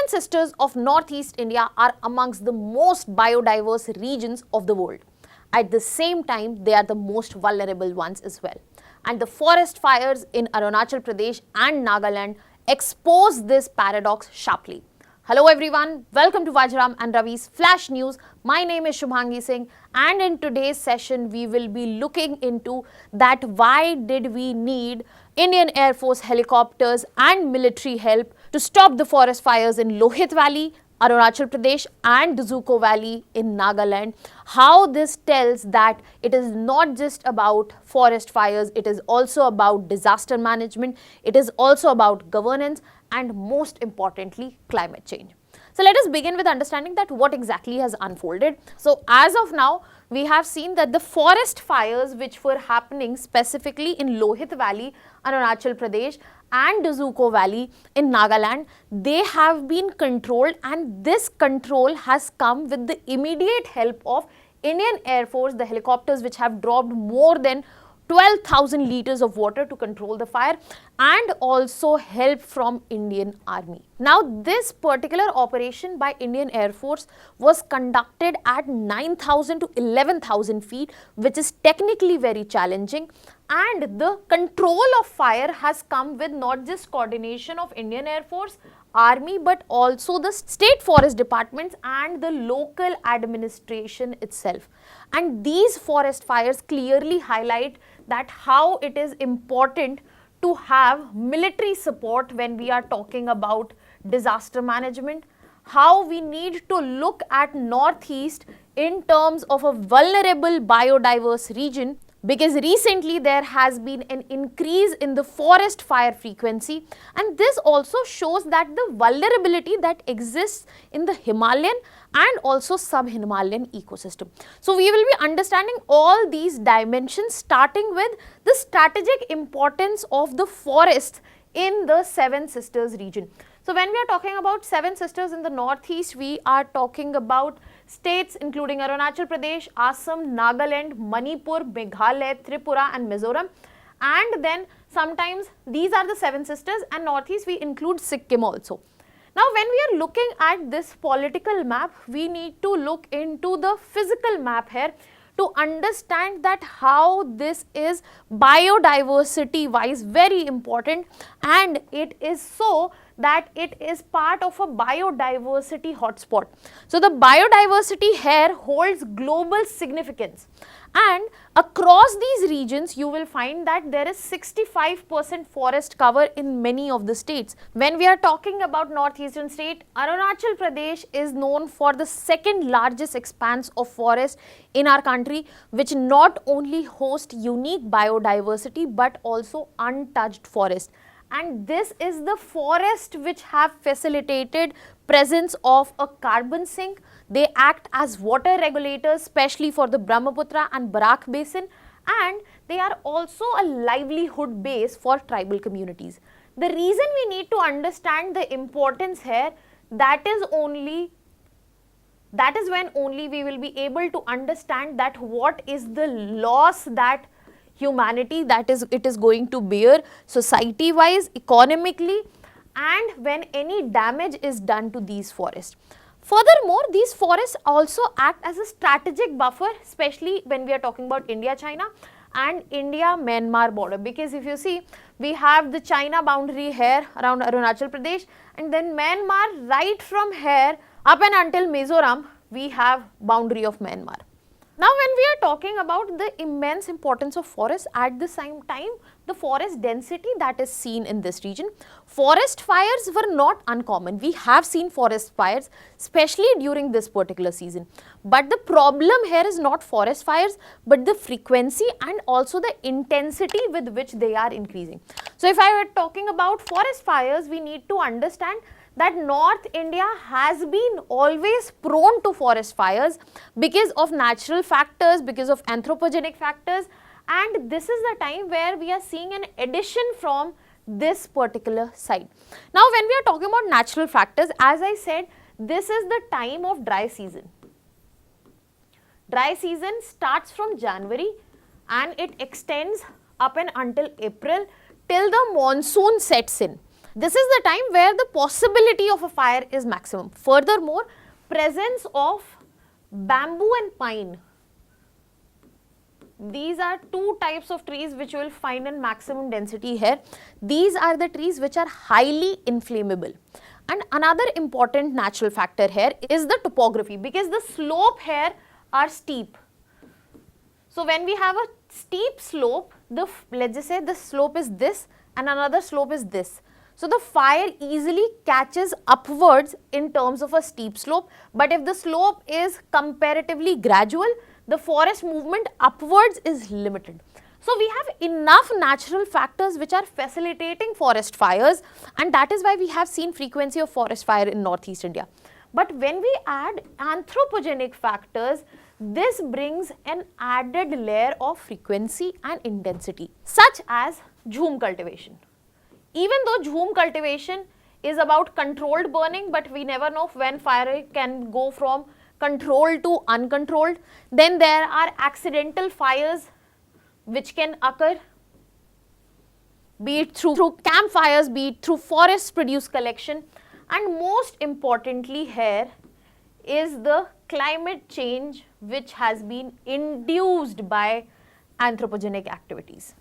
seven sisters of Northeast India are amongst the most biodiverse regions of the world. At the same time, they are the most vulnerable ones as well. And the forest fires in Arunachal Pradesh and Nagaland expose this paradox sharply. Hello everyone, welcome to Vajiram and Ravi's Flash News. My name is Shubhangi Singh, and in today's session we will be looking into that why did we need Indian Air Force helicopters and military help to stop the forest fires in Lohit Valley, Arunachal Pradesh and Zuko Valley in Nagaland. How this tells that it is not just about forest fires, it is also about disaster management, it is also about governance, and most importantly, climate change. So let us begin with understanding that what exactly has unfolded. So as of now, we have seen that the forest fires which were happening specifically in Lohit Valley, Arunachal Pradesh and Zuko Valley in Nagaland, they have been controlled, and this control has come with the immediate help of Indian Air Force, the helicopters which have dropped more than 12,000 liters of water to control the fire, and also help from Indian Army. Now this particular operation by Indian Air Force was conducted at 9,000 to 11,000 feet, which is technically very challenging, and the control of fire has come with not just coordination of Indian Air Force, Army, but also the state forest departments and the local administration itself. And these forest fires clearly highlight that how it is important to have military support when we are talking about disaster management, how we need to look at Northeast in terms of a vulnerable biodiverse region, because recently there has been an increase in the forest fire frequency, and this also shows that the vulnerability that exists in the Himalayan and also sub-Himalayan ecosystem. So we will be understanding all these dimensions, starting with the strategic importance of the forest in the Seven Sisters region. So when we are talking about Seven Sisters in the Northeast, we are talking about states including Arunachal Pradesh, Assam, Nagaland, Manipur, Meghalaya, Tripura and Mizoram. And then sometimes these are the Seven Sisters, and Northeast we include Sikkim also. Now when we are looking at this political map, we need to look into the physical map here to understand that how this is biodiversity wise very important, and it is so that it is part of a biodiversity hotspot. So the biodiversity here holds global significance, and across these regions you will find that there is 65% forest cover in many of the states. When we are talking about northeastern state, Arunachal Pradesh is known for the second largest expanse of forest in our country, which not only host unique biodiversity but also untouched forest. And this is the forest which have facilitated presence of a carbon sink. They act as water regulators, especially for the Brahmaputra and Barak basin, and they are also a livelihood base for tribal communities. The reason we need to understand the importance here, that is when only we will be able to understand that what is the loss that humanity it is going to bear society wise, economically, and when any damage is done to these forests. Furthermore, these forests also act as a strategic buffer, especially when we are talking about India-China and India-Myanmar border, because if you see, we have the China boundary here around Arunachal Pradesh, and then Myanmar right from here up and until Mizoram, we have boundary of Myanmar. Now when we are talking about the immense importance of forests, at the same time the forest density that is seen in this region, forest fires were not uncommon. We have seen forest fires especially during this particular season. But the problem here is not forest fires but the frequency and also the intensity with which they are increasing. So if I were talking about forest fires, we need to understand that North India has been always prone to forest fires because of natural factors, because of anthropogenic factors, and this is the time where we are seeing an addition from this particular side. Now when we are talking about natural factors, as I said, this is the time of dry season. Dry season starts from January and it extends up and until April till the monsoon sets in. This is the time where the possibility of a fire is maximum. Furthermore, presence of bamboo and pine. These are two types of trees which you will find in maximum density here. These are the trees which are highly inflammable. And another important natural factor here is the topography, because the slope here are steep. So when we have a steep slope, let's just say the slope is this and another slope is this. So the fire easily catches upwards in terms of a steep slope, but if the slope is comparatively gradual, the forest movement upwards is limited. So we have enough natural factors which are facilitating forest fires, and that is why we have seen frequency of forest fire in Northeast India. But when we add anthropogenic factors, this brings an added layer of frequency and intensity, such as jhum cultivation. Even though jhum cultivation is about controlled burning, but we never know when fire can go from controlled to uncontrolled. Then there are accidental fires which can occur, be it through campfires, be it through forest produce collection, and most importantly here is the climate change which has been induced by anthropogenic activities.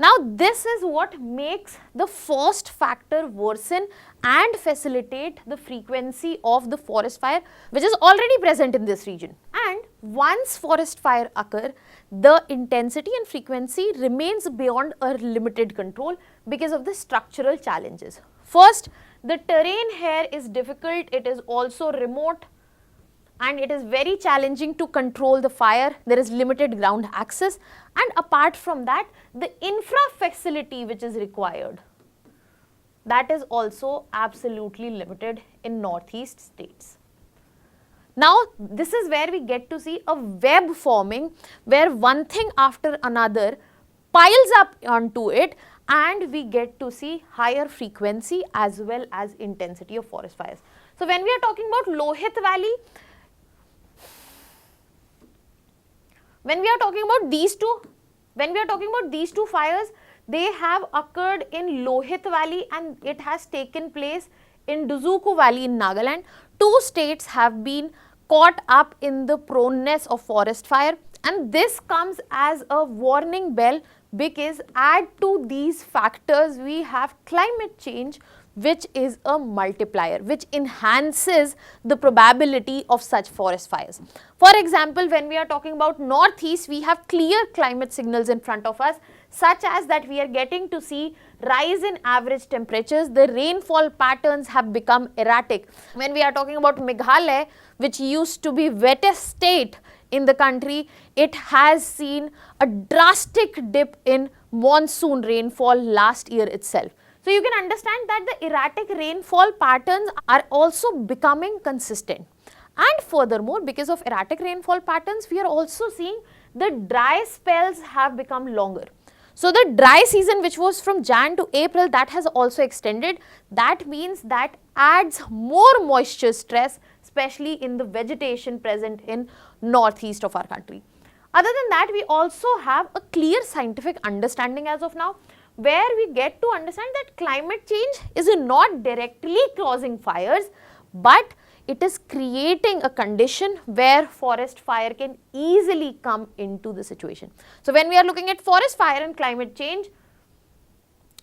Now this is what makes the first factor worsen and facilitate the frequency of the forest fire which is already present in this region. And once forest fire occur, the intensity and frequency remains beyond a limited control because of the structural challenges. First, the terrain here is difficult, it is also remote, and it is very challenging to control the fire. There is limited ground access, and apart from that, the infra facility which is required, that is also absolutely limited in northeast states. Now this is where we get to see a web forming where one thing after another piles up onto it, and we get to see higher frequency as well as intensity of forest fires. So when we are talking about Lohit Valley, when we are talking about these two fires, they have occurred in Lohit Valley and it has taken place in Duzuku Valley in Nagaland. Two states have been caught up in the proneness of forest fire, and this comes as a warning bell because add to these factors we have climate change, which is a multiplier which enhances the probability of such forest fires. For example, when we are talking about northeast, we have clear climate signals in front of us, such as that we are getting to see rise in average temperatures, the rainfall patterns have become erratic. When we are talking about Meghalaya, which used to be wettest state in the country, it has seen a drastic dip in monsoon rainfall last year itself. So you can understand that the erratic rainfall patterns are also becoming consistent. And furthermore, because of erratic rainfall patterns, we are also seeing the dry spells have become longer. So the dry season, which was from Jan to April, that has also extended. That means that adds more moisture stress, especially in the vegetation present in northeast of our country. Other than that, we also have a clear scientific understanding as of now, where we get to understand that climate change is not directly causing fires, but it is creating a condition where forest fire can easily come into the situation. So when we are looking at forest fire and climate change,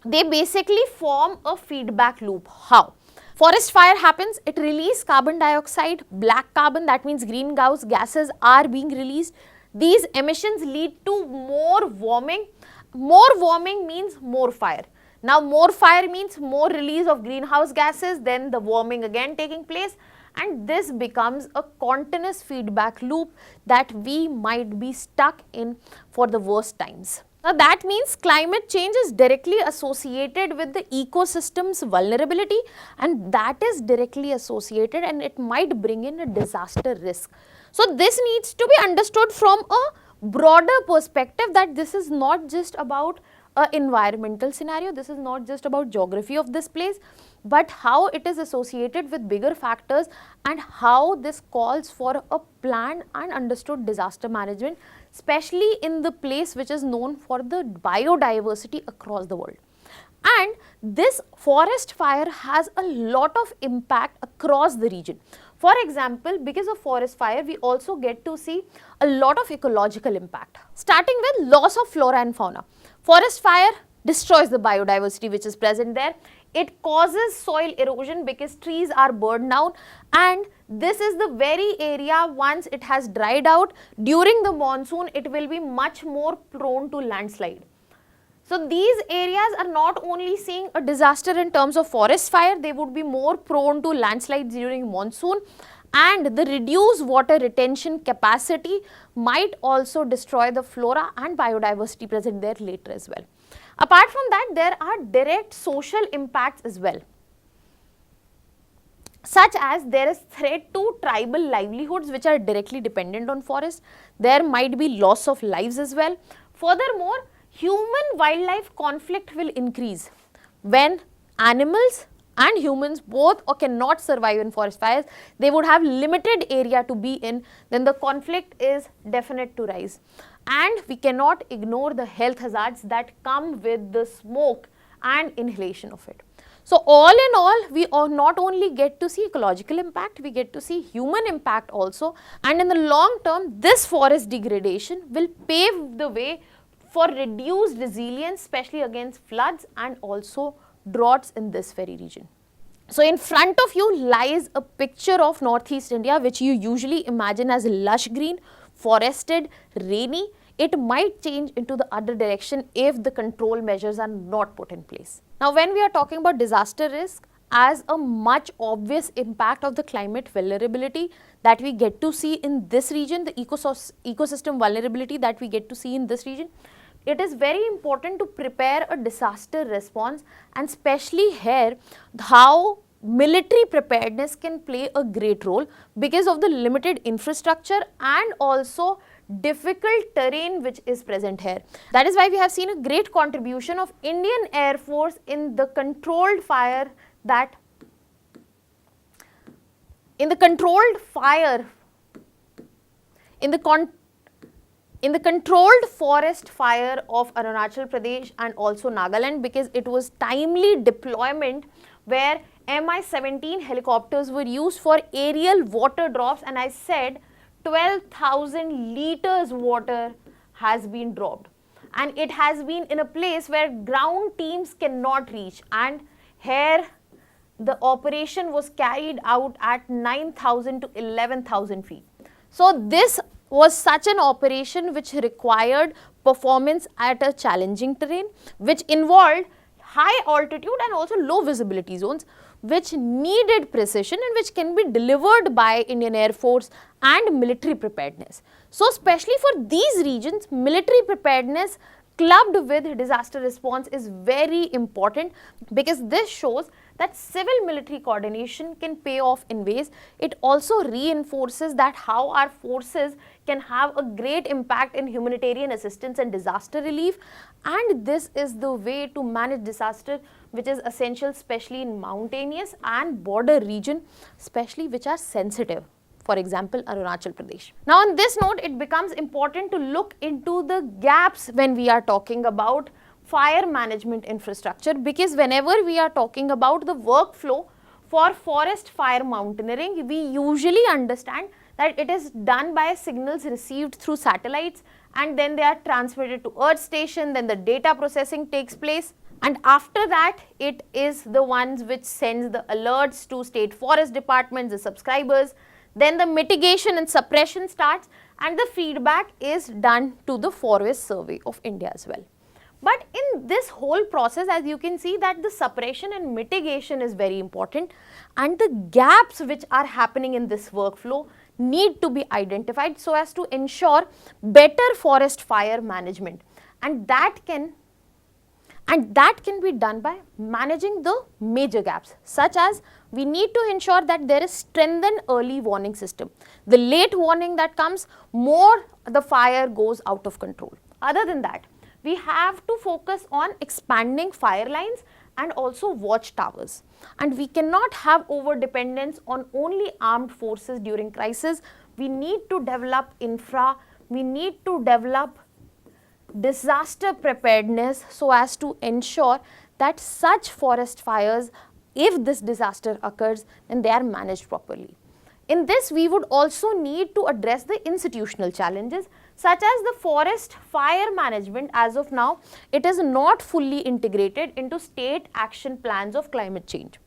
they basically form a feedback loop. How? Forest fire happens, it releases carbon dioxide, black carbon, that means greenhouse gases are being released. These emissions lead to more warming. More warming means more fire. Now more fire means more release of greenhouse gases, then the warming again taking place, and this becomes a continuous feedback loop that we might be stuck in for the worst times. Now that means climate change is directly associated with the ecosystem's vulnerability, and that is directly associated and it might bring in a disaster risk. So this needs to be understood from a broader perspective, that this is not just about an environmental scenario, this is not just about geography of this place, but how it is associated with bigger factors and how this calls for a planned and understood disaster management, especially in the place which is known for the biodiversity across the world. And this forest fire has a lot of impact across the region. For example, because of forest fire, we also get to see a lot of ecological impact. Starting with loss of flora and fauna. Forest fire destroys the biodiversity which is present there. It causes soil erosion because trees are burned down, and this is the very area, once it has dried out during the monsoon, it will be much more prone to landslide. So these areas are not only seeing a disaster in terms of forest fire, they would be more prone to landslides during monsoon, and the reduced water retention capacity might also destroy the flora and biodiversity present there later as well. Apart from that, there are direct social impacts as well, such as there is threat to tribal livelihoods which are directly dependent on forest. There might be loss of lives as well. Furthermore, human-wildlife conflict will increase when animals and humans both cannot survive in forest fires. They would have limited area to be in, then the conflict is definite to rise. And we cannot ignore the health hazards that come with the smoke and inhalation of it. So all in all, we not only get to see ecological impact, we get to see human impact also, and in the long term, this forest degradation will pave the way for reduced resilience, especially against floods and also droughts in this very region. So in front of you lies a picture of Northeast India, which you usually imagine as lush green, forested, rainy. It might change into the other direction if the control measures are not put in place. Now when we are talking about disaster risk as a much obvious impact of the climate vulnerability that we get to see in this region, the ecosystem vulnerability that we get to see in this region, it is very important to prepare a disaster response, and especially here how military preparedness can play a great role because of the limited infrastructure and also difficult terrain which is present here. That is why we have seen a great contribution of Indian Air Force in the controlled fire in the controlled forest fire of Arunachal Pradesh and also Nagaland, because it was timely deployment where Mi-17 helicopters were used for aerial water drops, and I said 12,000 liters water has been dropped, and it has been in a place where ground teams cannot reach, and here the operation was carried out at 9,000 to 11,000 feet. So this was such an operation which required performance at a challenging terrain, which involved high altitude and also low visibility zones, which needed precision and which can be delivered by Indian Air Force and military preparedness. So especially for these regions, military preparedness clubbed with disaster response is very important, because this shows that civil military coordination can pay off in ways. It also reinforces that how our forces can have a great impact in humanitarian assistance and disaster relief, and this is the way to manage disaster, which is essential especially in mountainous and border region, especially which are sensitive. For example, Arunachal Pradesh. Now on this note, it becomes important to look into the gaps when we are talking about fire management infrastructure, because whenever we are talking about the workflow for forest fire mountaineering, we usually understand that it is done by signals received through satellites, and then they are transmitted to Earth station, then the data processing takes place, and after that it is the ones which sends the alerts to state forest departments, the subscribers. Then the mitigation and suppression starts, and the feedback is done to the Forest Survey of India as well. But in this whole process, as you can see, that the suppression and mitigation is very important, and the gaps which are happening in this workflow need to be identified so as to ensure better forest fire management, and that can be done by managing the major gaps, such as we need to ensure that there is strengthened early warning system. The late warning that comes, more the fire goes out of control. Other than that, we have to focus on expanding fire lines and also watchtowers. And we cannot have over dependence on only armed forces during crisis. We need to develop infra, we need to develop disaster preparedness so as to ensure that such forest fires, if this disaster occurs, then they are managed properly. In this, we would also need to address the institutional challenges, such as the forest fire management. As of now, it is not fully integrated into state action plans of climate change.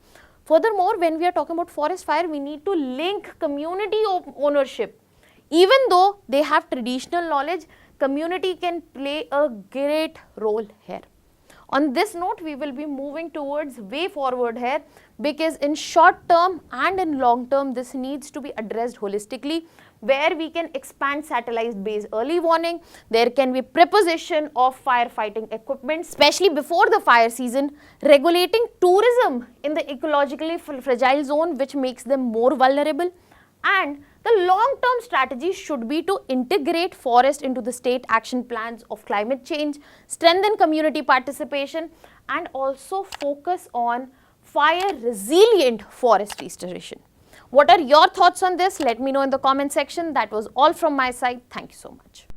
Furthermore, when we are talking about forest fire, we need to link community ownership. Even though they have traditional knowledge, community can play a great role here. On this note, we will be moving towards way forward here, because in short term and in long term, this needs to be addressed holistically, where we can expand satellite based early warning. There can be preposition of firefighting equipment, especially before the fire season, regulating tourism in the ecologically fragile zone, which makes them more vulnerable. And the long-term strategy should be to integrate forest into the state action plans of climate change, strengthen community participation, and also focus on fire-resilient forest restoration. What are your thoughts on this? Let me know in the comment section. That was all from my side. Thank you so much.